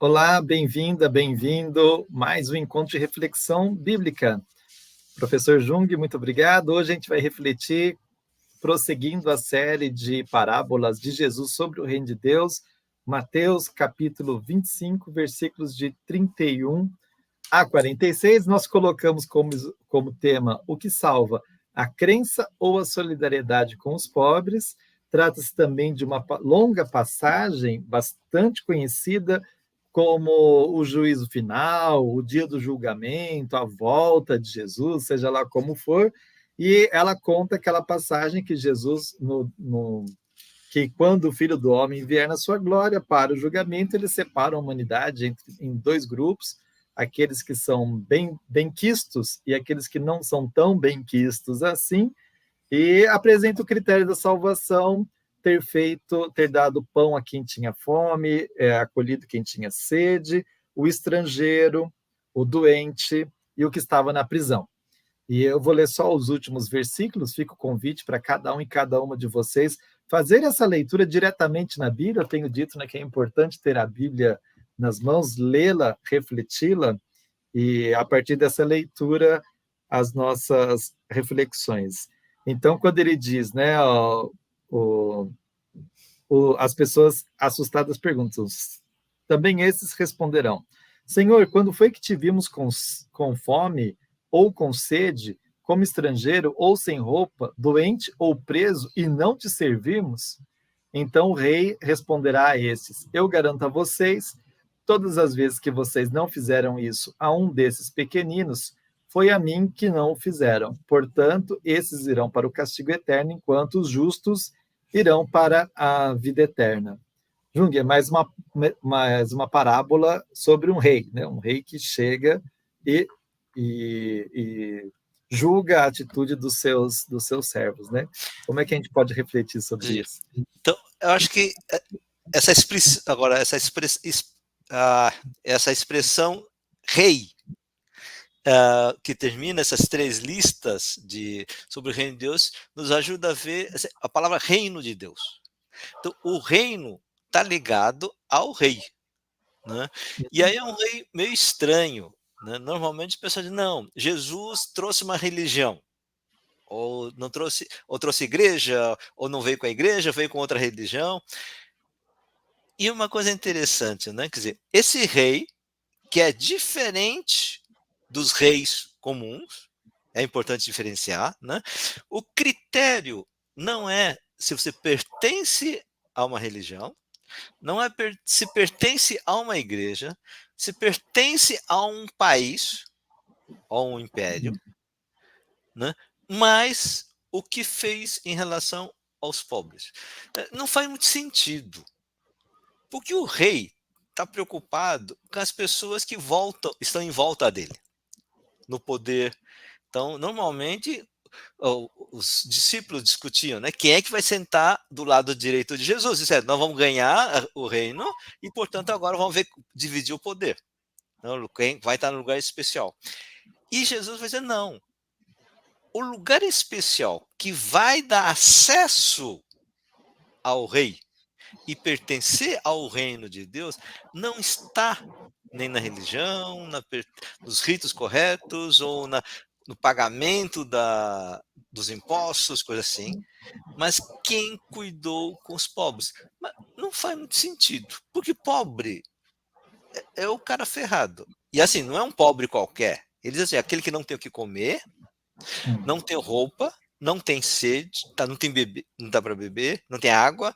Olá, bem-vinda, bem-vindo. Mais um encontro de reflexão bíblica. Professor Jung, muito obrigado. Hoje a gente vai refletir, prosseguindo a série de parábolas de Jesus sobre o reino de Deus, Mateus, capítulo 25, versículos de 31 a 46. Nós colocamos como tema o que salva, a crença ou a solidariedade com os pobres. Trata-se também de uma longa passagem bastante conhecida, como o juízo final, o dia do julgamento, a volta de Jesus, seja lá como for, e ela conta aquela passagem que Jesus, que quando o Filho do Homem vier na sua glória para o julgamento, ele separa a humanidade em dois grupos, aqueles que são bem-quistos e aqueles que não são tão bem-quistos assim, e apresenta o critério da salvação: ter dado pão a quem tinha fome, acolhido quem tinha sede, o estrangeiro, o doente e o que estava na prisão. E eu vou ler só os últimos versículos, fica o convite para cada um e cada uma de vocês fazer essa leitura diretamente na Bíblia. Eu tenho dito, né, que é importante ter a Bíblia nas mãos, lê-la, refleti-la, e a partir dessa leitura, as nossas reflexões. Então, quando ele diz, né, o, as pessoas assustadas perguntam, também esses responderão: Senhor, quando foi que te vimos com fome ou com sede, como estrangeiro ou sem roupa, doente ou preso, e não te servimos? Então o rei responderá a esses: Eu garanto a vocês, todas as vezes que vocês não fizeram isso a um desses pequeninos, foi a mim que não o fizeram. Portanto, esses irão para o castigo eterno, enquanto os justos irão para a vida eterna. Jung, é mais uma parábola sobre um rei, né? Um rei que chega e, e julga a atitude dos seus servos, né? Como é que a gente pode refletir sobre isso? Então, eu acho que essa expressão, agora, essa expressão rei, que termina essas três listas sobre o reino de Deus, nos ajuda a ver a palavra reino de Deus. Então, o reino está ligado ao rei, né? E aí é um rei meio estranho, né? Normalmente as pessoas dizem, não, Jesus trouxe uma religião, ou não trouxe, ou trouxe igreja, ou não veio com a igreja, veio com outra religião. E uma coisa interessante, né? Quer dizer, esse rei, que é diferente dos reis comuns, é importante diferenciar, né? O critério não é se você pertence a uma religião, não é se pertence a uma igreja, se pertence a um país, ou um império, né? Mas o que fez em relação aos pobres. Não faz muito sentido, porque o rei está preocupado com as pessoas que estão em volta dele, no poder. Então, normalmente, os discípulos discutiam, né? Quem é que vai sentar do lado direito de Jesus? Disseram, nós vamos ganhar o reino e, portanto, agora vamos dividir o poder. Então, quem vai estar no lugar especial. E Jesus vai dizer, não. O lugar especial que vai dar acesso ao rei e pertencer ao reino de Deus não está nem na religião, nos ritos corretos ou no pagamento dos impostos, coisa assim, mas quem cuidou com os pobres. Mas não faz muito sentido, porque pobre é o cara ferrado. E assim, não é um pobre qualquer. Ele diz assim, aquele que não tem o que comer, não tem roupa, não tem sede, não tem bebê, não dá para beber, não tem água,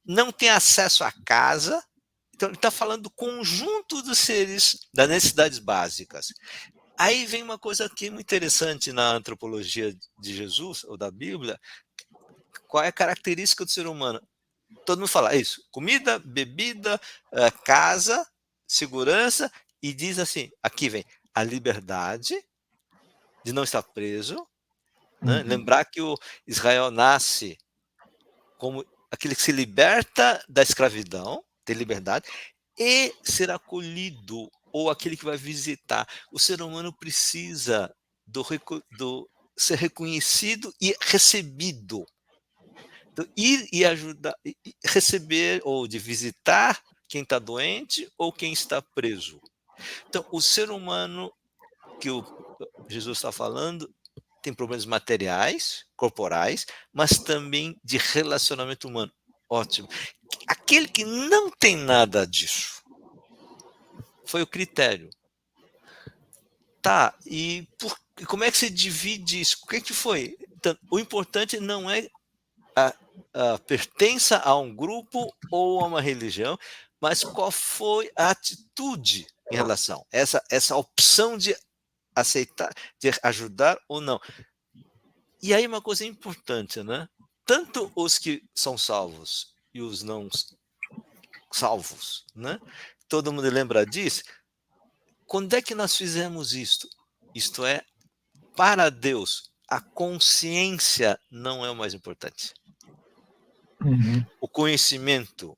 não tem acesso à casa. Então, ele está falando do conjunto dos seres, das necessidades básicas. Aí vem uma coisa aqui muito interessante na antropologia de Jesus, ou da Bíblia. Qual é a característica do ser humano? Todo mundo fala isso: comida, bebida, casa, segurança, e diz assim: aqui vem a liberdade de não estar preso, né? Lembrar que o Israel nasce como aquele que se liberta da escravidão, ter liberdade, e ser acolhido, ou aquele que vai visitar. O ser humano precisa do ser reconhecido e recebido. Então, ir e ajudar, receber ou de visitar quem está doente ou quem está preso. Então, o ser humano que Jesus está falando tem problemas materiais, corporais, mas também de relacionamento humano. Ótimo. Aquele que não tem nada disso foi o critério. Tá, e como é que se divide isso? O que foi? Então, o importante não é a pertença a um grupo ou a uma religião, mas qual foi a atitude em relação a essa opção de aceitar, de ajudar ou não. E aí uma coisa importante, né? Tanto os que são salvos e os não salvos, né? Todo mundo lembra disso? Quando é que nós fizemos isto? Isto é, para Deus, a consciência não é o mais importante. Uhum. O conhecimento,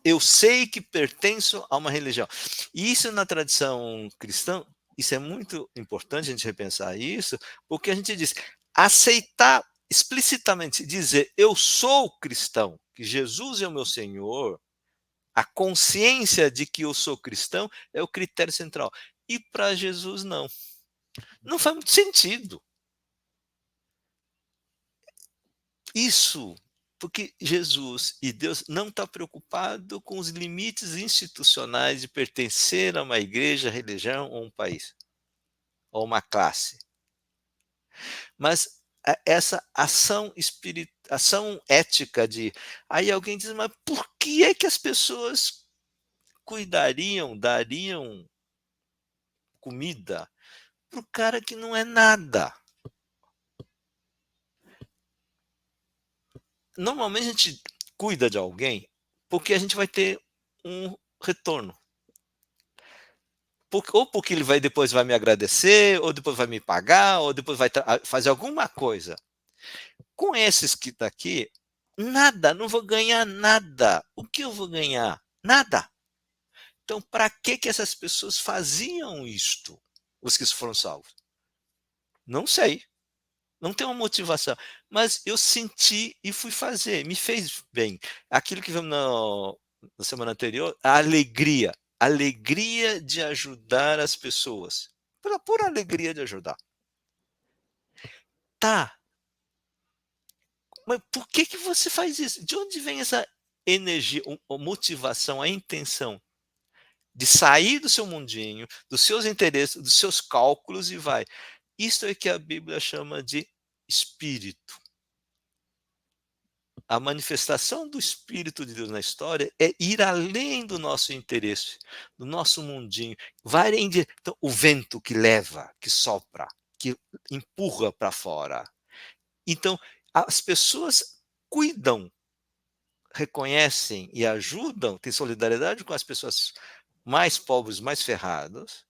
eu sei que pertenço a uma religião. E isso na tradição cristã, isso é muito importante a gente repensar isso, porque a gente diz, aceitar explicitamente, dizer eu sou cristão, que Jesus é o meu Senhor, a consciência de que eu sou cristão é o critério central. E para Jesus não. Não faz muito sentido. Isso porque Jesus e Deus não está preocupado com os limites institucionais de pertencer a uma igreja, religião ou um país, ou uma classe. Mas essa ação ética de... Aí alguém diz, mas por que é que as pessoas dariam comida para o cara que não é nada? Normalmente a gente cuida de alguém porque a gente vai ter um retorno. Ou porque ele depois vai me agradecer, ou depois vai me pagar, ou depois vai fazer alguma coisa. Com esses que está aqui, nada, não vou ganhar nada. O que eu vou ganhar? Nada. Então, para que essas pessoas faziam isto, os que foram salvos? Não sei. Não tem uma motivação. Mas eu senti e fui fazer, me fez bem. Aquilo que vimos na semana anterior, a alegria. Alegria de ajudar as pessoas. Pela pura alegria de ajudar. Tá. Mas por que você faz isso? De onde vem essa energia, a motivação, a intenção de sair do seu mundinho, dos seus interesses, dos seus cálculos e vai? Isso é que a Bíblia chama de espírito. A manifestação do Espírito de Deus na história é ir além do nosso interesse, do nosso mundinho. Então, o vento que leva, que sopra, que empurra para fora. Então, as pessoas cuidam, reconhecem e ajudam, têm solidariedade com as pessoas mais pobres, mais ferradas,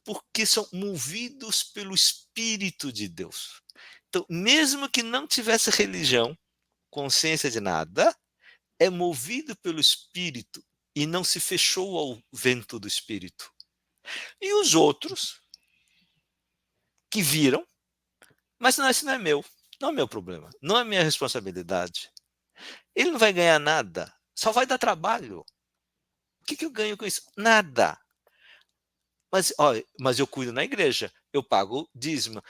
porque são movidos pelo Espírito de Deus. Então, mesmo que não tivesse religião, consciência de nada, é movido pelo Espírito e não se fechou ao vento do Espírito. E os outros que viram, mas não, isso não é meu, não é meu problema, não é minha responsabilidade. Ele não vai ganhar nada, só vai dar trabalho. O que eu ganho com isso? Nada. Mas eu cuido na igreja, eu pago dízimo,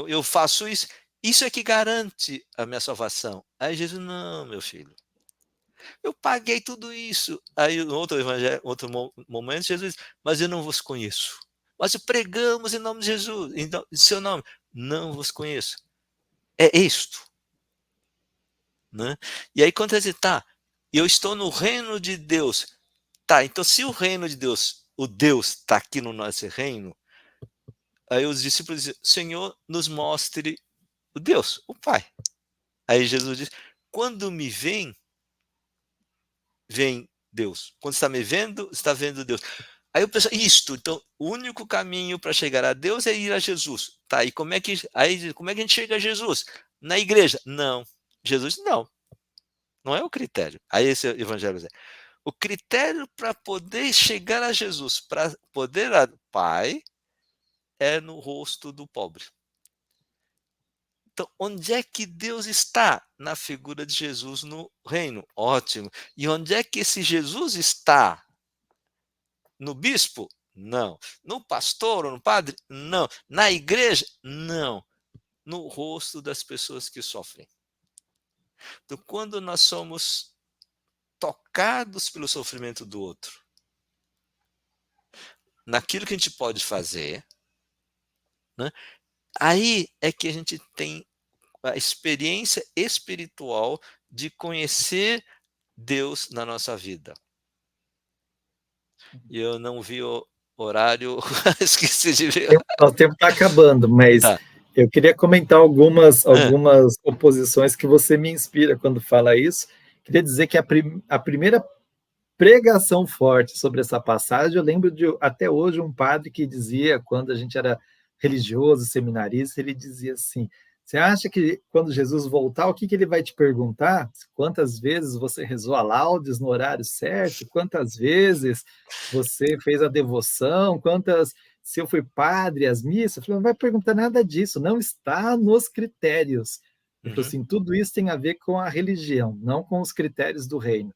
eu faço isso. Isso é que garante a minha salvação. Aí Jesus, não, meu filho. Eu paguei tudo isso. Aí, no outro evangelho, momento, Jesus diz, mas eu não vos conheço. Mas pregamos em nome de Jesus, em seu nome. Não vos conheço. É isto. Né? E aí, quando ele diz, tá, eu estou no reino de Deus. Tá, então se o reino de Deus, o Deus está aqui no nosso reino, aí os discípulos dizem, Senhor, nos mostre o Deus, o Pai. Aí Jesus diz, quando me vem Deus. Quando está me vendo, está vendo Deus. Aí eu penso, então, o único caminho para chegar a Deus é ir a Jesus. Tá, e como é que a gente chega a Jesus? Na igreja? Não. Jesus, não é o critério. Aí esse evangelho é. O critério para poder chegar a Jesus, para poder ao Pai, é no rosto do pobre. Então, onde é que Deus está? Na figura de Jesus no reino. Ótimo. E onde é que esse Jesus está? No bispo? Não. No pastor ou no padre? Não. Na igreja? Não. No rosto das pessoas que sofrem. Então, quando nós somos tocados pelo sofrimento do outro, naquilo que a gente pode fazer, né, aí é que a gente tem a experiência espiritual de conhecer Deus na nossa vida. E eu não vi o horário, esqueci de ver. O tempo está acabando, mas Tá. eu queria comentar algumas, Hã, algumas oposições que você me inspira quando fala isso. Queria dizer que a primeira pregação forte sobre essa passagem, eu lembro de até hoje um padre que dizia, quando a gente era religioso, seminarista, ele dizia assim: você acha que quando Jesus voltar, o que, que ele vai te perguntar? Quantas vezes você rezou a laudes no horário certo? Quantas vezes você fez a devoção? Quantas, se eu fui padre, as missas? Eu falei, não vai perguntar nada disso, não está nos critérios. Ele falou uhum, assim: tudo isso tem a ver com a religião, não com os critérios do reino.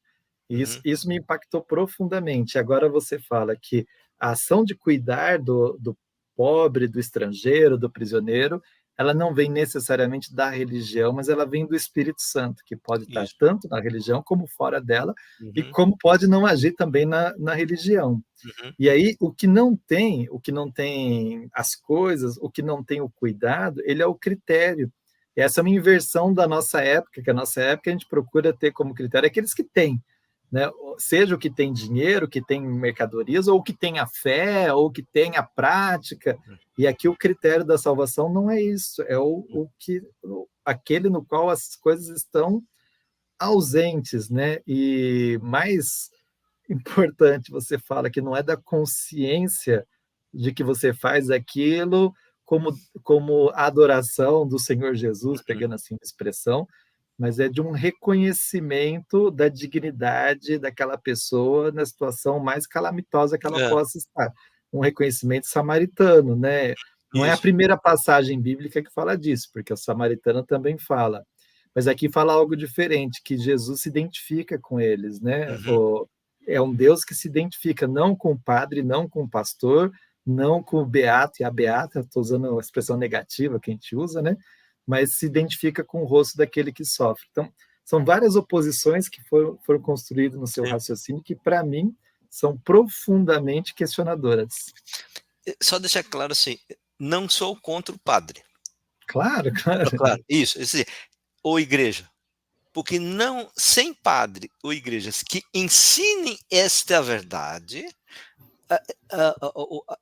E isso, uhum, isso me impactou profundamente. Agora você fala que a ação de cuidar do pobre, do estrangeiro, do prisioneiro, ela não vem necessariamente da religião, mas ela vem do Espírito Santo, que pode estar isso. tanto na religião como fora dela, e Uhum, como pode não agir também na religião. uhum, E aí, o que não tem as coisas, o que não tem o cuidado, ele é o critério. E essa é uma inversão da nossa época, que a nossa época a gente procura ter como critério aqueles que têm, né? Seja o que tem dinheiro, que tem mercadorias, ou o que tem a fé, ou o que tem a prática. E aqui o critério da salvação não é isso, é aquele no qual as coisas estão ausentes, né? E mais importante, você fala que não é da consciência de que você faz aquilo como, como adoração do Senhor Jesus, uhum, pegando assim a expressão, mas é de um reconhecimento da dignidade daquela pessoa na situação mais calamitosa que ela é, possa estar. Um reconhecimento samaritano, né? Não é a isso. primeira passagem bíblica que fala disso, porque o samaritano também fala. Mas aqui fala algo diferente, que Jesus se identifica com eles, né? Uhum, É um Deus que se identifica não com o padre, não com o pastor, não com o beato e a beata, estou usando a expressão negativa que a gente usa, né? Mas se identifica com o rosto daquele que sofre. Então, são várias oposições que foram construídas no seu sim. raciocínio que, para mim, são profundamente questionadoras. Só deixar claro assim, não sou contra o padre. Claro, claro. Claro, isso, assim, ou igreja. Porque não, sem padre ou igrejas que ensinem esta verdade,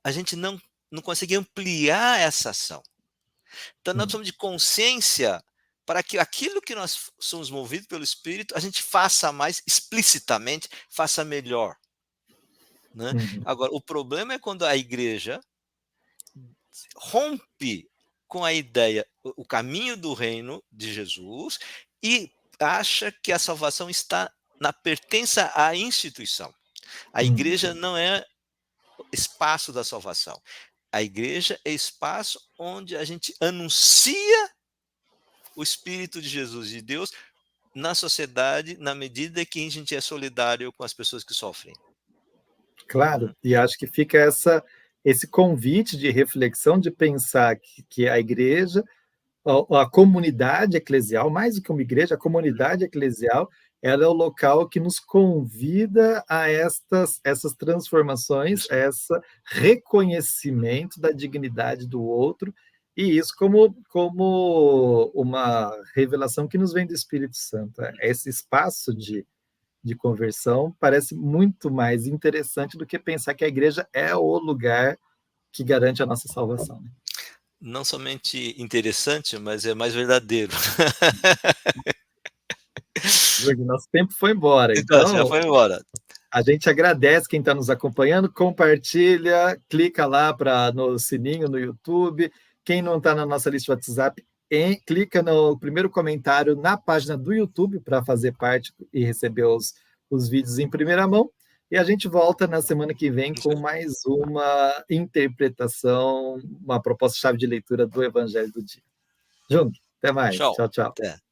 a gente não consegue ampliar essa ação. Então, nós precisamos de consciência para que aquilo que nós somos movidos pelo Espírito, a gente faça mais explicitamente, faça melhor. Né? Uhum. Agora, o problema é quando a igreja rompe com a ideia, o caminho do reino de Jesus e acha que a salvação está na pertença à instituição. A Uhum. igreja não é espaço da salvação. A igreja é espaço onde a gente anuncia o Espírito de Jesus, de Deus, na sociedade, na medida que a gente é solidário com as pessoas que sofrem. Claro, Né? e acho que fica esse convite de reflexão, de pensar que a igreja, a comunidade eclesial, mais do que uma igreja, a comunidade eclesial, ela é o local que nos convida a essas transformações, a Isso. esse reconhecimento da dignidade do outro, e isso como uma revelação que nos vem do Espírito Santo. Esse espaço de conversão parece muito mais interessante do que pensar que a igreja é o lugar que garante a nossa salvação, né? Não somente interessante, mas é mais verdadeiro. Júlio, nosso tempo foi embora, Então, você já então foi embora. a gente agradece quem está nos acompanhando, compartilha, clica lá no sininho no YouTube. Quem não está na nossa lista de WhatsApp, clica no primeiro comentário na página do YouTube para fazer parte e receber os vídeos em primeira mão. E a gente volta na semana que vem com mais uma interpretação, uma proposta-chave de leitura do Evangelho do dia. Jung. Até mais. Tchau. Tchau, tchau. Até.